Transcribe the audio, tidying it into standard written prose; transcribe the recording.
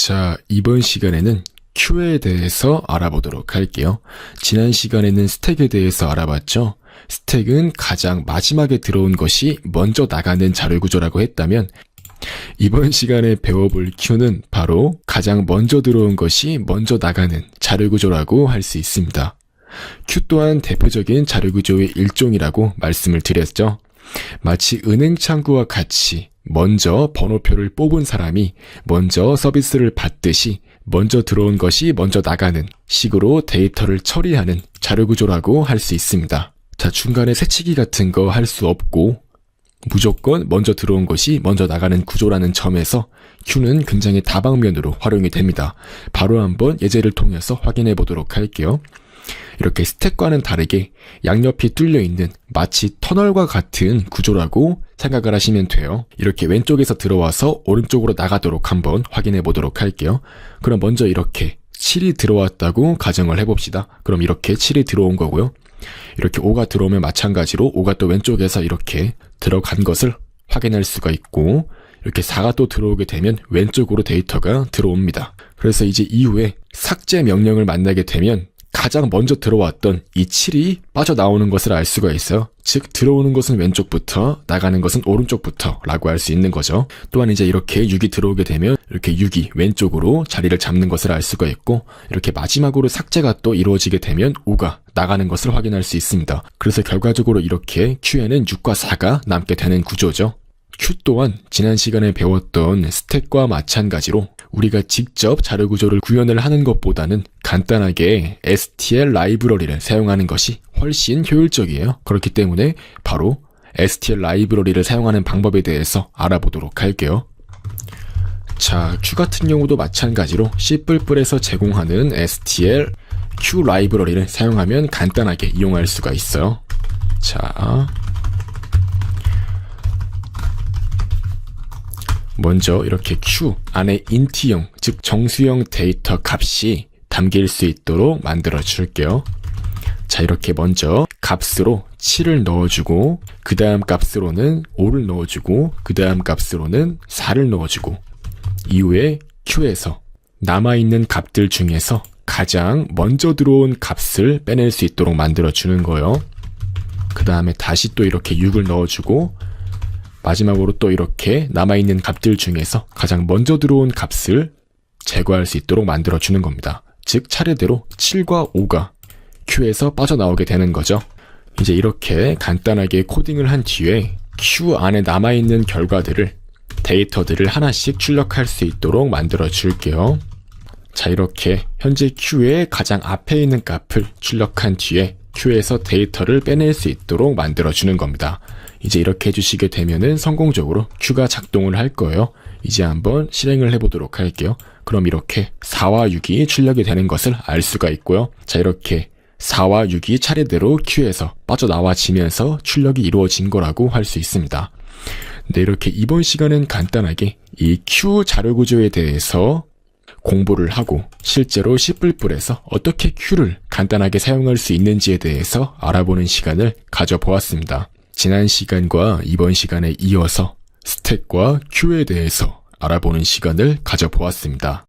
자, 이번 시간에는 Q에 대해서 알아보도록 할게요. 지난 시간에는 스택에 대해서 알아봤죠? 스택은 가장 마지막에 들어온 것이 먼저 나가는 자료 구조라고 했다면 이번 시간에 배워볼 Q는 바로 가장 먼저 들어온 것이 먼저 나가는 자료 구조라고 할 수 있습니다. Q 또한 대표적인 자료 구조의 일종이라고 말씀을 드렸죠. 마치 은행 창구와 같이 먼저 번호표를 뽑은 사람이 먼저 서비스를 받듯이 먼저 들어온 것이 먼저 나가는 식으로 데이터를 처리하는 자료 구조라고 할 수 있습니다. 자, 중간에 새치기 같은 거 할 수 없고 무조건 먼저 들어온 것이 먼저 나가는 구조라는 점에서 Q는 굉장히 다방면으로 활용이 됩니다. 바로 한번 예제를 통해서 확인해 보도록 할게요. 이렇게 스택과는 다르게 양옆이 뚫려있는 마치 터널과 같은 구조라고 생각을 하시면 돼요. 이렇게 왼쪽에서 들어와서 오른쪽으로 나가도록 한번 확인해 보도록 할게요. 그럼 먼저 이렇게 7이 들어왔다고 가정을 해봅시다. 그럼 이렇게 7이 들어온 거고요. 이렇게 5가 들어오면 마찬가지로 5가 또 왼쪽에서 이렇게 들어간 것을 확인할 수가 있고, 이렇게 4가 또 들어오게 되면 왼쪽으로 데이터가 들어옵니다. 그래서 이제 이후에 삭제 명령을 만나게 되면 가장 먼저 들어왔던 이 7이 빠져나오는 것을 알 수가 있어요. 즉 들어오는 것은 왼쪽부터 나가는 것은 오른쪽부터 라고 할 수 있는 거죠. 또한 이제 이렇게 6이 들어오게 되면 이렇게 6이 왼쪽으로 자리를 잡는 것을 알 수가 있고, 이렇게 마지막으로 삭제가 또 이루어지게 되면 5가 나가는 것을 확인할 수 있습니다. 그래서 결과적으로 이렇게 Q에는 6과 4가 남게 되는 구조죠. Q 또한 지난 시간에 배웠던 스택과 마찬가지로 우리가 직접 자료 구조를 구현을 하는 것보다는 간단하게 STL 라이브러리를 사용하는 것이 훨씬 효율적이에요. 그렇기 때문에 바로 STL 라이브러리를 사용하는 방법에 대해서 알아보도록 할게요. 자, Q 같은 경우도 마찬가지로 C++에서 제공하는 STL Q 라이브러리를 사용하면 간단하게 이용할 수가 있어요. 자, 먼저 이렇게 Q 안에 인트형, 즉 정수형 데이터 값이 담길 수 있도록 만들어 줄게요. 자, 이렇게 먼저 값으로 7을 넣어주고, 그 다음 값으로는 5를 넣어주고, 그 다음 값으로는 4를 넣어주고, 이후에 Q에서 남아있는 값들 중에서 가장 먼저 들어온 값을 빼낼 수 있도록 만들어 주는 거예요. 그 다음에 다시 또 이렇게 6을 넣어주고, 마지막으로 또 이렇게 남아있는 값들 중에서 가장 먼저 들어온 값을 제거할 수 있도록 만들어주는 겁니다. 즉 차례대로 7과 5가 Q에서 빠져나오게 되는 거죠. 이제 이렇게 간단하게 코딩을 한 뒤에 Q 안에 남아있는 결과들을, 데이터들을 하나씩 출력할 수 있도록 만들어 줄게요. 자, 이렇게 현재 Q의 가장 앞에 있는 값을 출력한 뒤에 Q에서 데이터를 빼낼 수 있도록 만들어 주는 겁니다. 이제 이렇게 해주시게 되면은 성공적으로 Q가 작동을 할 거예요. 이제 한번 실행을 해보도록 할게요. 그럼 이렇게 4와 6이 출력이 되는 것을 알 수가 있고요. 자, 이렇게 4와 6이 차례대로 Q에서 빠져나와지면서 출력이 이루어진 거라고 할 수 있습니다. 네, 이렇게 이번 시간은 간단하게 이 Q 자료 구조에 대해서 공부를 하고 실제로 C++에서 어떻게 Q를 간단하게 사용할 수 있는지에 대해서 알아보는 시간을 가져보았습니다. 지난 시간과 이번 시간에 이어서 스택과 Q에 대해서 알아보는 시간을 가져보았습니다.